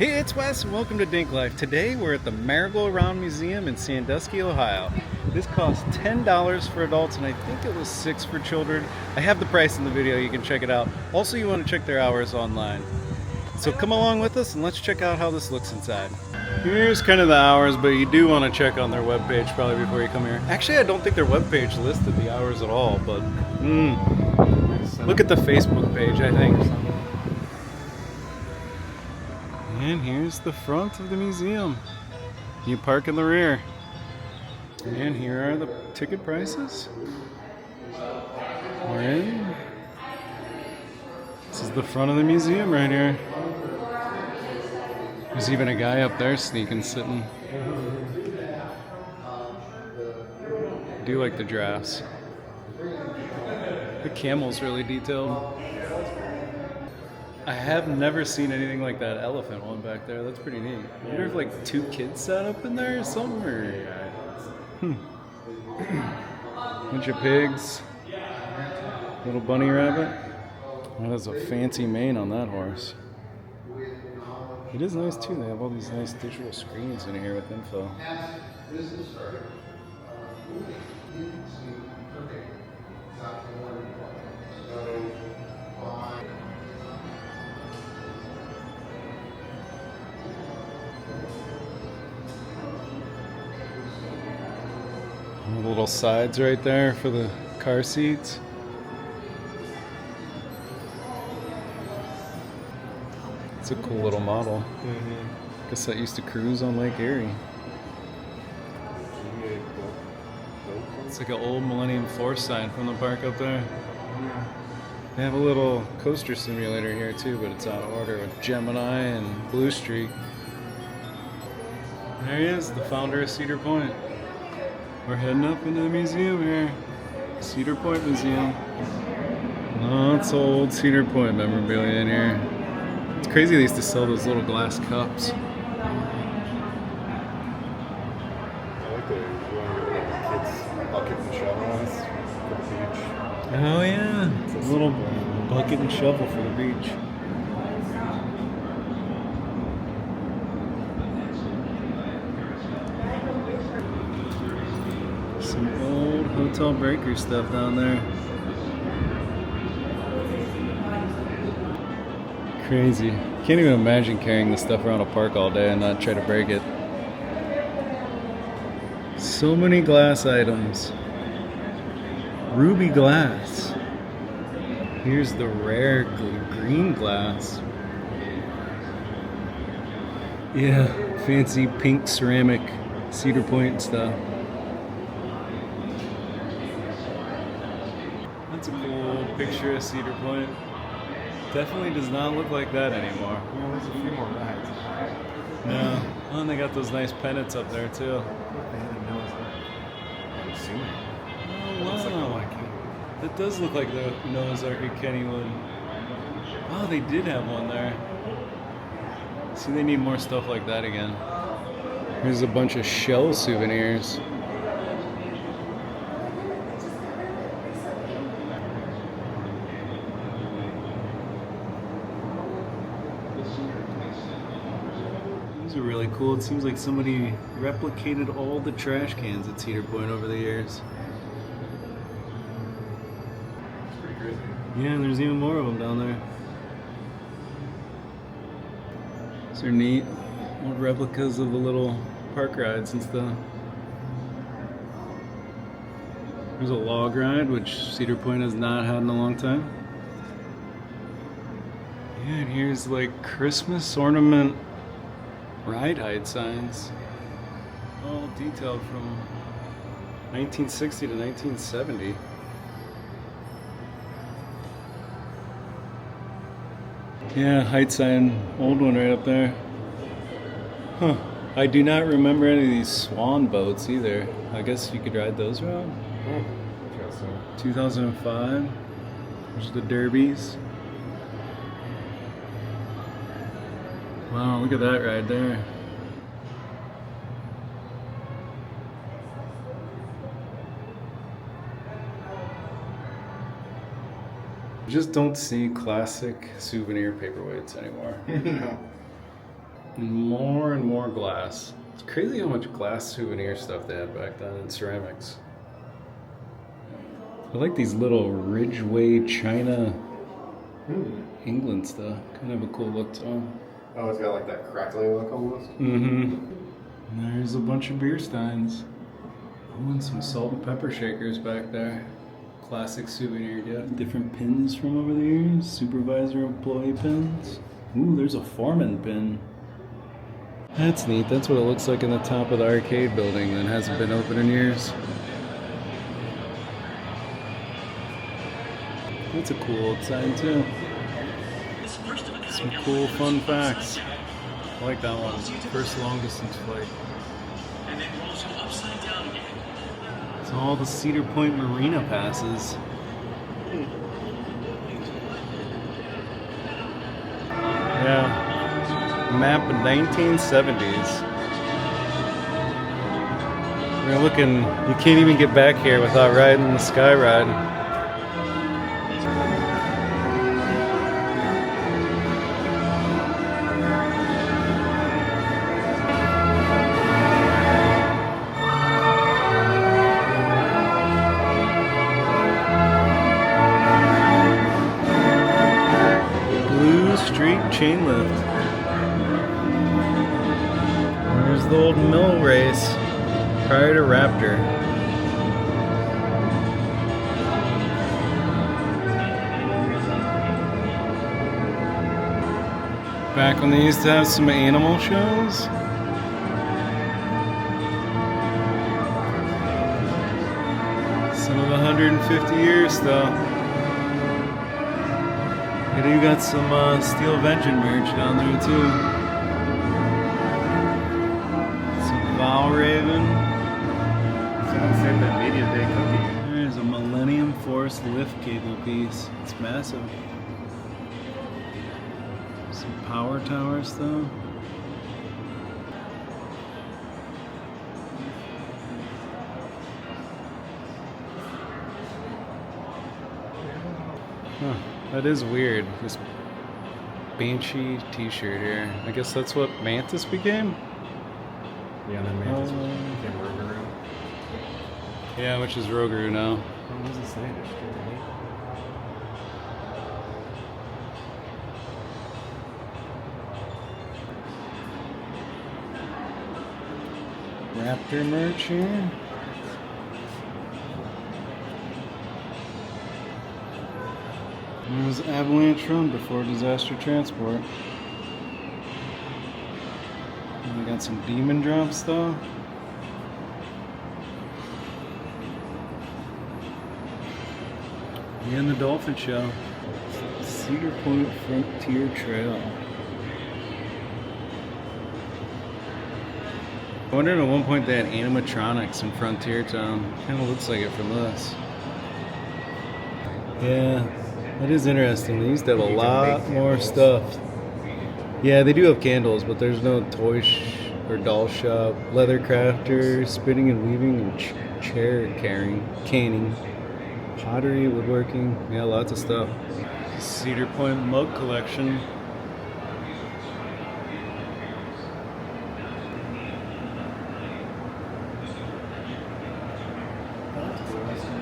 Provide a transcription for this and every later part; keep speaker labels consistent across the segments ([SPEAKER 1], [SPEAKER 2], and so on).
[SPEAKER 1] Hey, it's Wes and welcome to DinkLife. Today we're at the Margoo Round Museum in Sandusky, Ohio. This costs $10 for adults and I think it was $6 for children. I have the price in the video, you can check it out. Also, you want to check their hours online. So come along with us and let's check out how this looks inside. Here's kind of the hours, but you do want to check on their webpage probably before you come here. Actually, I don't think their webpage listed the hours at all, but look at the Facebook page, I think. And here's the front of the museum. You park in the rear. And here are the ticket prices. We're in. This is the front of the museum right here. There's even a guy up there sitting. I do like the giraffes. The camel's really detailed. I have never seen anything like that elephant one back there. That's pretty neat. I wonder if like two kids sat up in there or something. Bunch of pigs. Little bunny rabbit. That is a fancy mane on that horse. It is nice too. They have all these nice digital screens in here with info. Little sides right there for the car seats. It's a cool little model. Guess that used to cruise on Lake Erie. It's like an old Millennium Force sign from the park up there. They have a little coaster simulator here too, but it's out of order with Gemini and Blue Streak. There he is, the founder of Cedar Point. We're heading up into the museum here. Cedar Point Museum. Lots of old Cedar Point memorabilia in here. It's crazy they used to sell those little glass cups.
[SPEAKER 2] I like the kids' bucket and shovel ones for the beach.
[SPEAKER 1] Oh yeah, a little bucket and shovel for the beach. Some old Hotel Breaker stuff down there. Crazy. Can't even imagine carrying this stuff around a park all day and not try to break it. So many glass items. Ruby glass. Here's the rare green glass. Yeah, fancy pink ceramic Cedar Point stuff. That's a cool picture of Cedar Point. Definitely does not look like that anymore.
[SPEAKER 2] Yeah, there's a few more rides.
[SPEAKER 1] No. Oh, and they got those nice pennants up there too.
[SPEAKER 2] They had a Noah's Ark. I'm assuming.
[SPEAKER 1] Oh,
[SPEAKER 2] Looks like
[SPEAKER 1] wow. That does look like the Noah's Ark at Kennywood. Oh, they did have one there. See, they need more stuff like that again. Here's a bunch of shell souvenirs. These are really cool. It seems like somebody replicated all the trash cans at Cedar Point over the years.
[SPEAKER 2] It's pretty crazy.
[SPEAKER 1] Yeah, there's even more of them down there. These are neat. Old replicas of the little park rides and stuff. There's a log ride, which Cedar Point has not had in a long time. Yeah, and here's like Christmas ornament ride height signs. All detailed from 1960 to 1970. Yeah, height sign, old one right up there. Huh. I do not remember any of these swan boats either. I guess you could ride those around.
[SPEAKER 2] Interesting.
[SPEAKER 1] 2005. There's the derbies. Wow, look at that ride there. You just don't see classic souvenir paperweights anymore.
[SPEAKER 2] No.
[SPEAKER 1] And more glass. It's crazy how much glass souvenir stuff they had back then, and ceramics. I like these little Ridgeway China England stuff. Kind of a cool look to them.
[SPEAKER 2] Oh, it's got like that crackling look almost.
[SPEAKER 1] Mm-hmm. And there's a bunch of beer steins. Oh, and some salt and pepper shakers back there. Classic souvenir, yeah. Different pins from over the years. Supervisor employee pins. Ooh, there's a foreman pin. That's neat. That's what it looks like in the top of the arcade building that hasn't been open in years. That's a cool old sign too. Some cool fun facts. I like that one. First long distance flight. It's all the Cedar Point Marina passes. Yeah. Map of 1970s. We're looking, you can't even get back here without riding the Sky Ride. Chain lift. There's the old mill race prior to Raptor. Back when they used to have some animal shows. Some of 150 years though. And you got some Steel Vengeance merch down there too. Some Valraven.
[SPEAKER 2] Someone saved that Media Day cookie.
[SPEAKER 1] There's a Millennium Force lift cable piece. It's massive. Some power towers though. Huh. That is weird, this Banshee t-shirt here. I guess that's what Mantis became?
[SPEAKER 2] Yeah, and then Mantis became Rougarou.
[SPEAKER 1] Yeah, which is Rougarou now.
[SPEAKER 2] What was it saying?
[SPEAKER 1] Raptor merch here. There was Avalanche Run before Disaster Transport. And we got some Demon Drops though. And the Dolphin Show. Cedar Point Frontier Trail. I wondered at one point they had animatronics in Frontier Town. Kind of looks like it from this. Yeah. That is interesting. They used to have a lot more stuff. Yeah, they do have candles, but there's no toy or doll shop, leather crafter, spinning and weaving, and chair canning, pottery, woodworking. Yeah, lots of stuff. Cedar Point mug collection.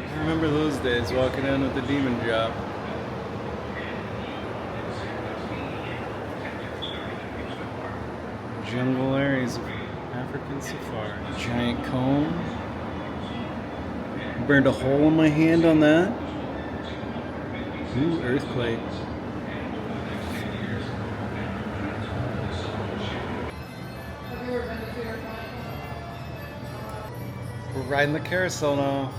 [SPEAKER 1] I remember those days walking in with the Demon Drop. Jungle areas of African safari. Giant comb. Burned a hole in my hand on that. Ooh, earthquake. We're riding the carousel now.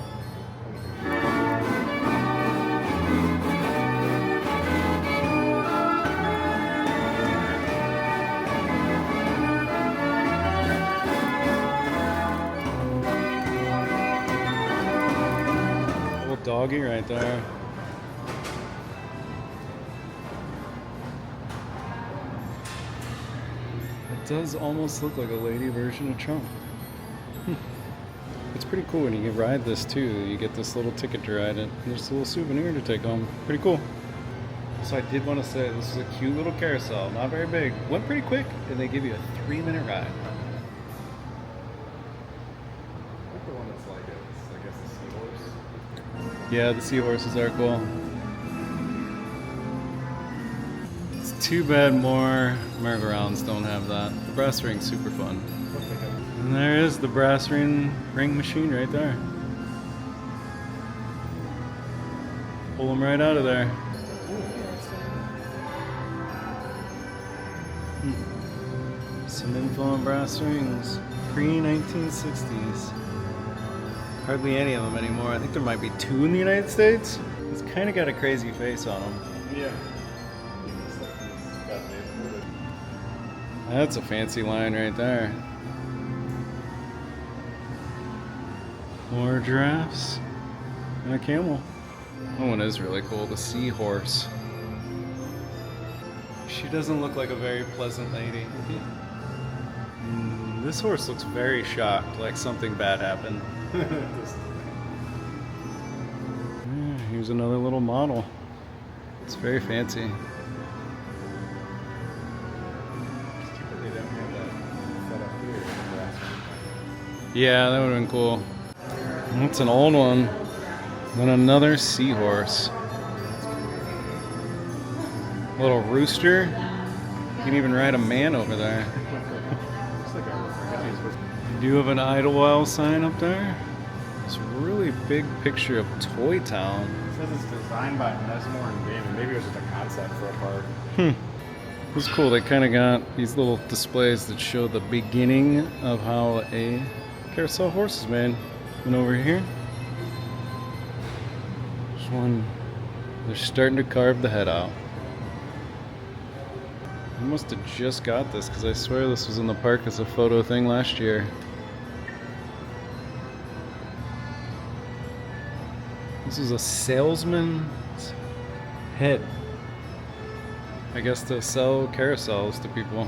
[SPEAKER 1] Doggy right there. It does almost look like a lady version of Trump. It's pretty cool when you ride this too. You get this little ticket to ride it. There's a little souvenir to take home. Pretty cool. So I did want to say this is a cute little carousel, not very big. Went pretty quick, and they give you a 3-minute ride.
[SPEAKER 2] I like the one that's like it's, I guess, a seahorse.
[SPEAKER 1] Yeah, the seahorses are cool. It's too bad more merry-go-rounds don't have that. The brass ring's super fun. And there is the brass ring machine right there. Pull them right out of there. Some info on brass rings. Pre-1960s. Hardly any of them anymore. I think there might be 2 in the United States. It's kind of got a crazy face on them.
[SPEAKER 2] Yeah.
[SPEAKER 1] That's a fancy line right there. More giraffes. And a camel. That one is really cool. The seahorse. She doesn't look like a very pleasant lady. This horse looks very shocked, like something bad happened. Here's another little model. It's very fancy. Yeah, that would have been cool. That's an old one. Then another seahorse. Little rooster. You can even ride a man over there. You do have an Idlewild sign up there. This really big picture of Toy Town.
[SPEAKER 2] It says it's designed by Nesmore and Damon. Maybe it was just a concept for a park.
[SPEAKER 1] It was cool. They kind of got these little displays that show the beginning of how a carousel horse is made. And over here, there's one. They're starting to carve the head out. I must have just got this because I swear this was in the park as a photo thing last year. This is a salesman's head. I guess to sell carousels to people.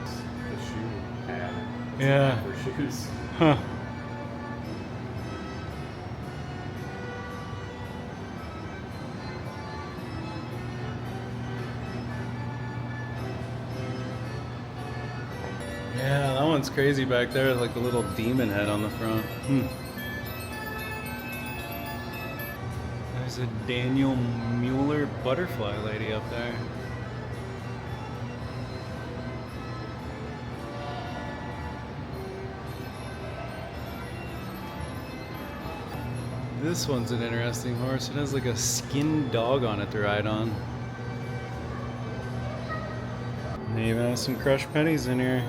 [SPEAKER 2] The shoe ad.
[SPEAKER 1] Yeah.
[SPEAKER 2] For shoes.
[SPEAKER 1] Huh. Yeah, that one's crazy back there, like the little demon head on the front. There's a Daniel Mueller butterfly lady up there. This one's an interesting horse. It has like a skinned dog on it to ride on. And they even have some crushed pennies in here.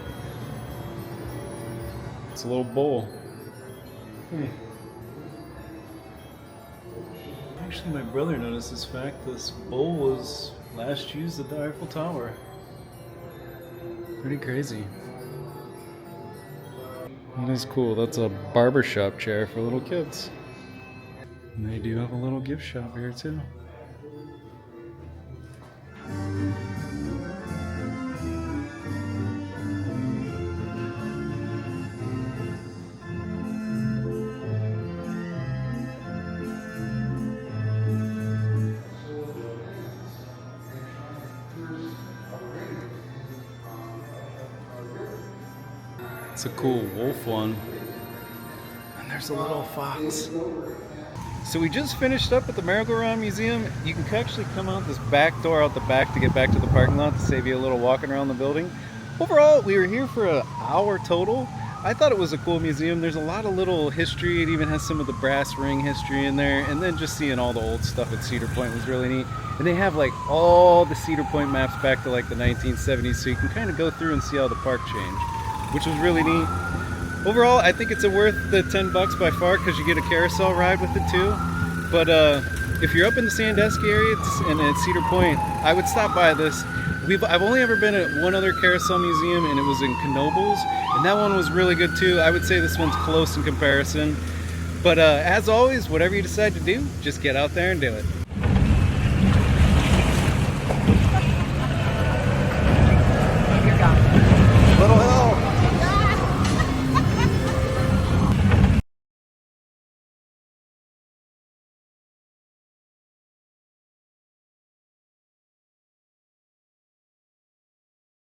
[SPEAKER 1] It's a little bowl. Actually, my brother noticed this fact. This bowl was last used at the Eiffel Tower. Pretty crazy. That is cool. That's a barbershop chair for little kids. And they do have a little gift shop here too. It's a cool wolf one. And there's a little fox. So we just finished up at the Margoo Round Museum. You can actually come out this back door out the back to get back to the parking lot to save you a little walking around the building. Overall, we were here for an hour total. I thought it was a cool museum. There's a lot of little history. It even has some of the brass ring history in there. And then just seeing all the old stuff at Cedar Point was really neat. And they have like all the Cedar Point maps back to like the 1970s, so you can kind of go through and see how the park changed, which was really neat. Overall, I think it's worth the $10 by far because you get a carousel ride with it too. But if you're up in the Sandusky area and at Cedar Point, I would stop by this. I've only ever been at one other carousel museum, and it was in Knoebels, and that one was really good too. I would say this one's close in comparison. But as always, whatever you decide to do, just get out there and do it.